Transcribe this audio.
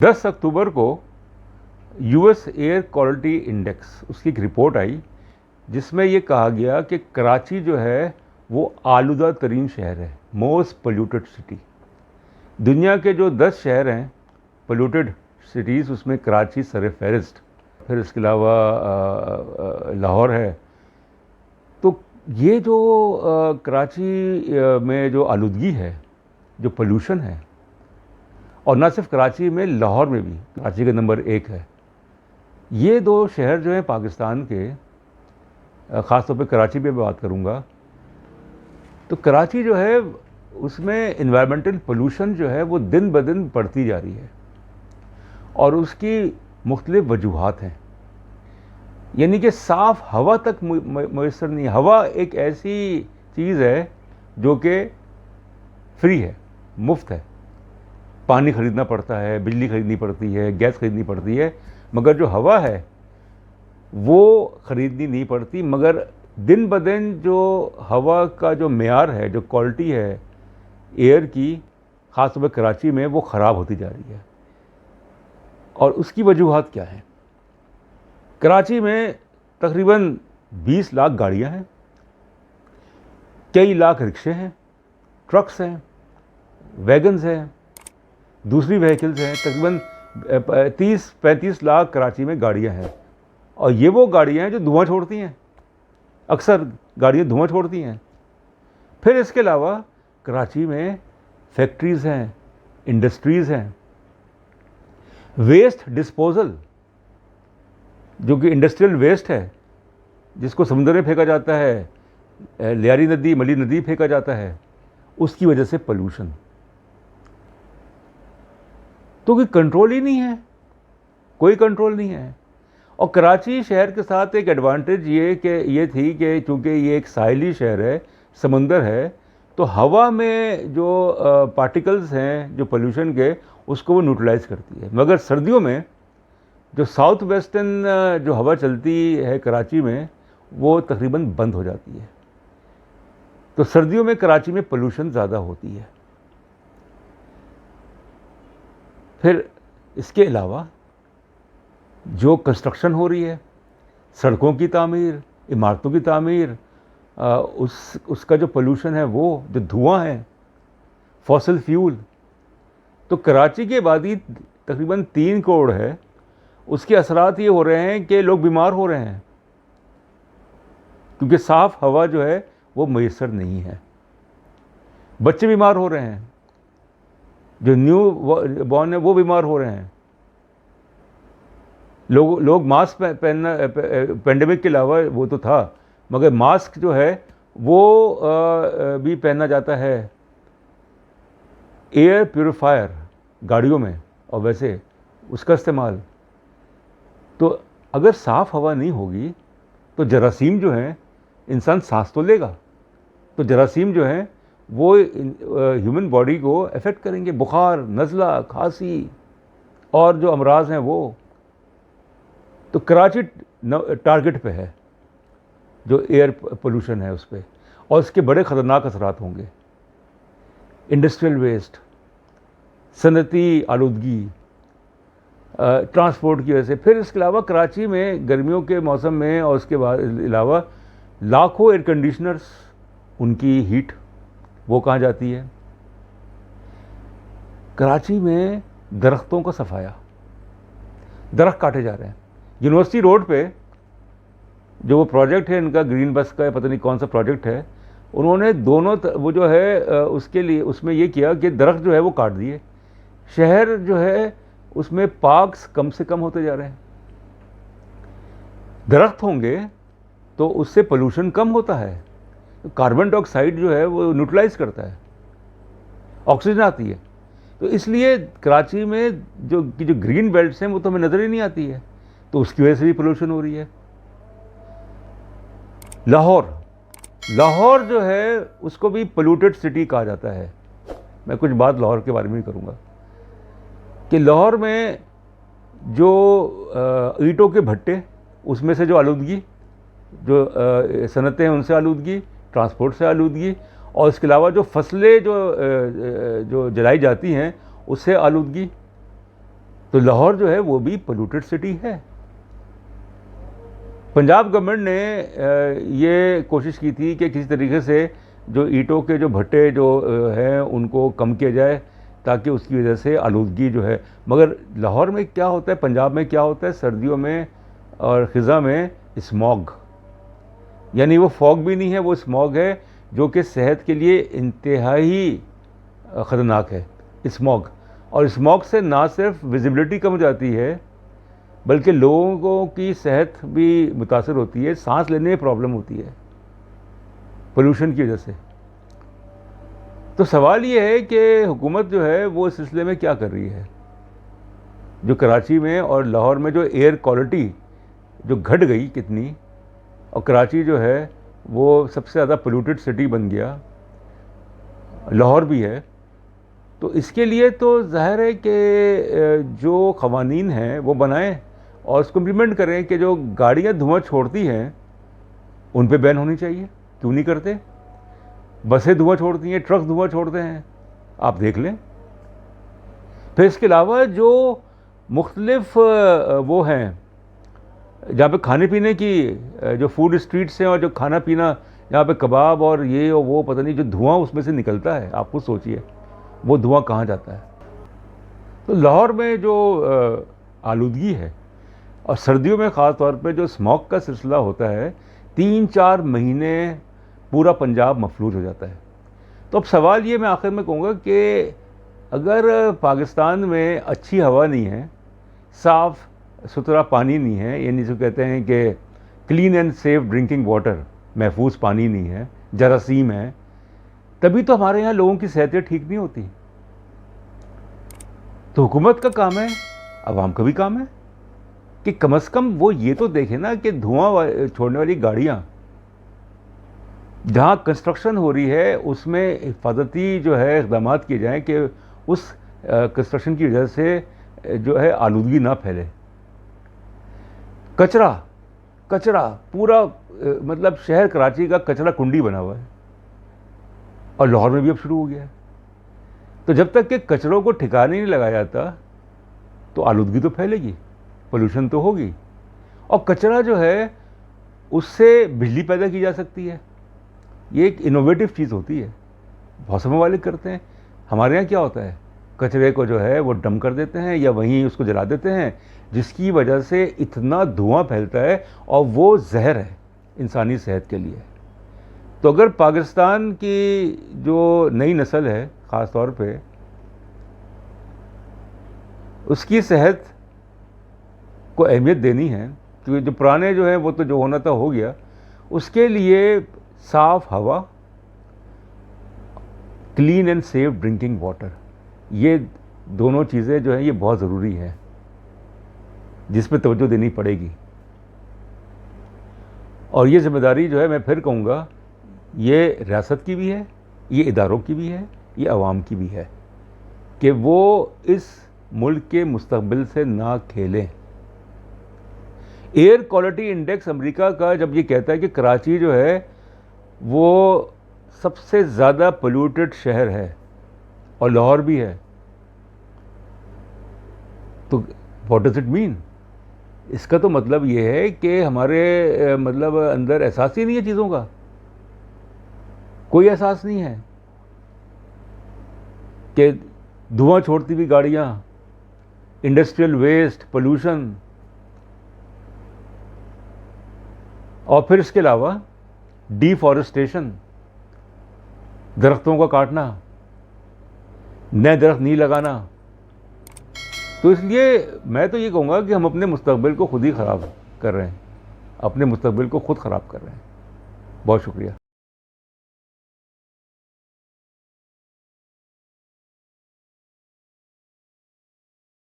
10 अक्टूबर को US air quality index उसकी एक रिपोर्ट आई जिसमें ये कहा गया कि कराची जो है वो आलूदा तरीन शहर है, मोस्ट पोल्यूटेड सिटी। दुनिया के जो 10 शहर हैं पोल्यूटेड सिटीज़, उसमें कराची सर फहरिस्त, फिर इसके अलावा लाहौर है। तो ये जो कराची में जो आलूदगी है, जो पोल्यूशन है, और ना सिर्फ कराची में, लाहौर में भी कराची का नंबर 1 है। ये दो शहर जो हैं पाकिस्तान के, ख़ास तौर पे कराची पे बात करूँगा, तो कराची जो है उसमें इन्वायरमेंटल पोल्यूशन जो है वो दिन ब दिन बढ़ती जा रही है और उसकी मुख्तलिफ वजूहात हैं। यानी कि साफ़ हवा तक मैसर नहीं। हवा एक ऐसी चीज़ है जो कि फ्री है, मुफ्त है। पानी ख़रीदना पड़ता है, बिजली ख़रीदनी पड़ती है, गैस ख़रीदनी पड़ती है, मगर जो हवा है वो ख़रीदनी नहीं पड़ती। मगर दिन ब दिन जो हवा का जो मेयार है, जो क्वालिटी है एयर की, ख़ास तौर पर कराची में, वो ख़राब होती जा रही है। और उसकी वजूहात क्या हैं? कराची में तकरीबन 20 लाख गाड़ियाँ हैं, कई लाख रिक्शे हैं, ट्रक्स हैं, वैगन्स हैं, दूसरी व्हीकल्स हैं। तकरीबन 30-35 लाख कराची में गाड़ियाँ हैं। और ये वो गाड़ियाँ हैं जो धुआं छोड़ती हैं, अक्सर गाड़ियाँ धुआं छोड़ती हैं। फिर इसके अलावा कराची में फैक्ट्रीज़ हैं, इंडस्ट्रीज़ हैं। वेस्ट डिस्पोज़ल, जो कि इंडस्ट्रियल वेस्ट है, जिसको समुद्र में फेंका जाता है, लियारी नदी, मली नदी फेंका जाता है, उसकी वजह से पोल्यूशन। तो कोई कंट्रोल ही नहीं है, कोई कंट्रोल नहीं है। और कराची शहर के साथ एक एडवांटेज ये थी कि चूँकि ये एक साहिली शहर है, समंदर है, तो हवा में जो पार्टिकल्स हैं जो पोल्यूशन के, उसको वो न्यूट्रलाइज करती है। मगर सर्दियों में जो साउथ वेस्टर्न जो हवा चलती है कराची में, वो तकरीबन बंद हो जाती है। तो सर्दियों में कराची में पोल्यूशन ज़्यादा होती है। फिर इसके अलावा जो कंस्ट्रक्शन हो रही है, सड़कों की तामीर, इमारतों की तामीर, उसका जो पोल्यूशन है, वो जो धुआं है, फॉसिल फ्यूल। तो कराची की आबादी तकरीबन 3 करोड़ है। उसके असरात ये हो रहे हैं कि लोग बीमार हो रहे हैं क्योंकि साफ़ हवा जो है वो मैसर नहीं है। बच्चे बीमार हो रहे हैं, जो न्यू बॉर्न है वो बीमार हो रहे हैं। लोग मास्क पहनना, पेंडेमिक के अलावा वो तो था, मगर मास्क जो है वो भी पहना जाता है। एयर प्यूरिफायर गाड़ियों में, और वैसे उसका इस्तेमाल। तो अगर साफ़ हवा नहीं होगी तो जरासीम जो हैं, इंसान सांस तो लेगा, तो जरासीम जो हैं वो ह्यूमन बॉडी को अफेक्ट करेंगे। बुखार, नज़ला, खांसी और जो अमराज हैं वो। तो कराची टारगेट पे है जो एयर पोल्यूशन है उस पर, और इसके बड़े ख़तरनाक असरात होंगे। इंडस्ट्रियल वेस्ट, सनती आलूदगी, ट्रांसपोर्ट की वजह से। फिर इसके अलावा कराची में गर्मियों के मौसम में और उसके बाद अलावा लाखों एयर कंडीशनर्स, उनकी हीट वो कहाँ जाती है? कराची में दरख्तों का सफाया, दरख्त काटे जा रहे हैं। यूनिवर्सिटी रोड पे जो वो प्रोजेक्ट है इनका, ग्रीन बस का, पता नहीं कौन सा प्रोजेक्ट है, उन्होंने दोनों वो जो है उसके लिए उसमें ये किया कि दरख्त जो है वो काट दिए। शहर जो है उसमें पार्क्स कम से कम होते जा रहे हैं। दरख्त होंगे तो उससे पोल्यूशन कम होता है। तो कार्बन डाइऑक्साइड जो है वो न्यूट्रलाइज करता है, ऑक्सीजन आती है। तो इसलिए कराची में जो ग्रीन बेल्ट्स हैं वो तो हमें नज़र ही नहीं आती है, तो उसकी वजह से भी पोल्यूशन हो रही है। लाहौर जो है उसको भी पोल्यूटेड सिटी कहा जाता है। मैं कुछ बात लाहौर के बारे में भी करूँगा कि लाहौर में जो ईंटों के भट्टे, उसमें से जो आलूदगी, जो सनतें हैं उनसे आलूदगी, ट्रांसपोर्ट से आलूदगी, और इसके अलावा जो फसलें जो जलाई जाती हैं उससे आलूदगी, تو لاہور جو ہے وہ بھی پولوٹڈ سٹی ہے. پنجاب گورنمنٹ نے یہ کوشش کی تھی کہ کسی طریقے سے جو اینٹوں کے جو بھٹے جو ہیں ان کو کم کیا جائے تاکہ اس کی وجہ سے آلودگی جو ہے. مگر لاہور میں کیا ہوتا ہے, پنجاب میں کیا ہوتا ہے, سردیوں میں اور خزاں میں اسموگ, یعنی وہ فوگ بھی نہیں ہے, وہ اسموگ ہے جو کہ صحت کے لیے انتہائی خطرناک ہے. اسموگ, اور اسموگ سے نہ صرف ویزیبلٹی کم ہو جاتی ہے بلکہ لوگوں کی صحت بھی متاثر ہوتی ہے, سانس لینے میں پرابلم ہوتی ہے پولوشن کی وجہ سے. تو سوال یہ ہے کہ حکومت جو ہے وہ اس سلسلے میں کیا کر رہی ہے. جو کراچی میں اور لاہور میں جو ایئر کوالٹی جو گھٹ گئی کتنی, اور کراچی جو ہے وہ سب سے زیادہ پولوٹڈ سٹی بن گیا, لاہور بھی ہے. تو اس کے لیے تو ظاہر ہے کہ جو قوانین ہیں وہ بنائیں اور اس کو امپلیمنٹ کریں کہ جو گاڑیاں دھواں چھوڑتی ہیں ان پہ بین ہونی چاہیے. کیوں نہیں کرتے؟ بسیں دھواں چھوڑتی ہیں, ٹرک دھواں چھوڑتے ہیں, آپ دیکھ لیں. پھر اس کے علاوہ جو مختلف وہ ہیں جہاں پہ کھانے پینے کی جو فوڈ اسٹریٹس ہیں اور جو کھانا پینا جہاں پہ کباب اور یہ اور وہ پتہ نہیں جو دھواں اس میں سے نکلتا ہے, آپ خود سوچئے وہ دھواں کہاں جاتا ہے. تو لاہور میں جو آلودگی ہے اور سردیوں میں خاص طور پہ جو اسموگ کا سلسلہ ہوتا ہے, 3-4 مہینے پورا پنجاب مفلوج ہو جاتا ہے. تو اب سوال یہ میں آخر میں کہوں گا کہ اگر پاکستان میں اچھی ہوا نہیں ہے, صاف ستھرا پانی نہیں ہے, یعنی جو کہتے ہیں کہ clean and safe drinking water, محفوظ پانی نہیں ہے, جراثیم ہے, تبھی تو ہمارے یہاں لوگوں کی صحتیں ٹھیک نہیں ہوتی. تو حکومت کا کام ہے, عوام کا بھی کام ہے کہ کم از کم وہ یہ تو دیکھیں نا کہ دھواں چھوڑنے والی گاڑیاں جہاں کنسٹرکشن ہو رہی ہے اس میں حفاظتی جو ہے اقدامات کیے جائیں کہ اس کنسٹرکشن کی وجہ سے جو ہے آلودگی نہ پھیلے. کچرا پورا مطلب شہر کراچی کا کچرا کنڈی بنا ہوا ہے, اور لاہور میں بھی اب شروع ہو گیا ہے. تو جب تک کہ کچروں کو ٹھکانے نہیں لگایا جاتا تو آلودگی تو پھیلے گی, پولوشن تو ہوگی. اور کچرا جو ہے اس سے بجلی پیدا کی جا سکتی ہے. یہ ایک انوویٹو چیز ہوتی ہے, بہت سے ممالک کرتے ہیں. ہمارے یہاں کیا ہوتا ہے, کچرے کو جو ہے وہ ڈم کر دیتے ہیں یا وہیں اس کو جلا دیتے ہیں, جس کی وجہ سے اتنا دھواں پھیلتا ہے اور وہ زہر ہے انسانی صحت کے لیے. تو اگر پاکستان کی جو نئی نسل ہے خاص طور پہ اس کی صحت کو اہمیت دینی ہے, کیونکہ جو پرانے جو ہیں وہ تو جو ہونا تھا ہو گیا, اس کے لیے صاف ہوا, clean and safe drinking water, یہ دونوں چیزیں جو ہیں یہ بہت ضروری ہیں جس پہ توجہ دینی پڑے گی. اور یہ ذمہ داری جو ہے میں پھر کہوں گا یہ ریاست کی بھی ہے, یہ اداروں کی بھی ہے, یہ عوام کی بھی ہے کہ وہ اس ملک کے مستقبل سے نہ کھیلیں. ایئر کوالٹی انڈیکس امریکہ کا جب یہ کہتا ہے کہ کراچی جو ہے وہ سب سے زیادہ پولوٹڈ شہر ہے اور لاہور بھی ہے, تو واٹ ڈز اٹ مین؟ اس کا تو مطلب یہ ہے کہ ہمارے مطلب اندر احساس ہی نہیں ہے چیزوں کا, کوئی احساس نہیں ہے کہ دھواں چھوڑتی ہوئی گاڑیاں, انڈسٹریل ویسٹ, پولوشن, اور پھر اس کے علاوہ ڈیفارسٹیشن, درختوں کا کاٹنا, نئے درخت نہیں لگانا. تو اس لیے میں تو یہ کہوں گا کہ ہم اپنے مستقبل کو خود ہی خراب کر رہے ہیں, اپنے مستقبل کو خود خراب کر رہے ہیں. بہت شکریہ.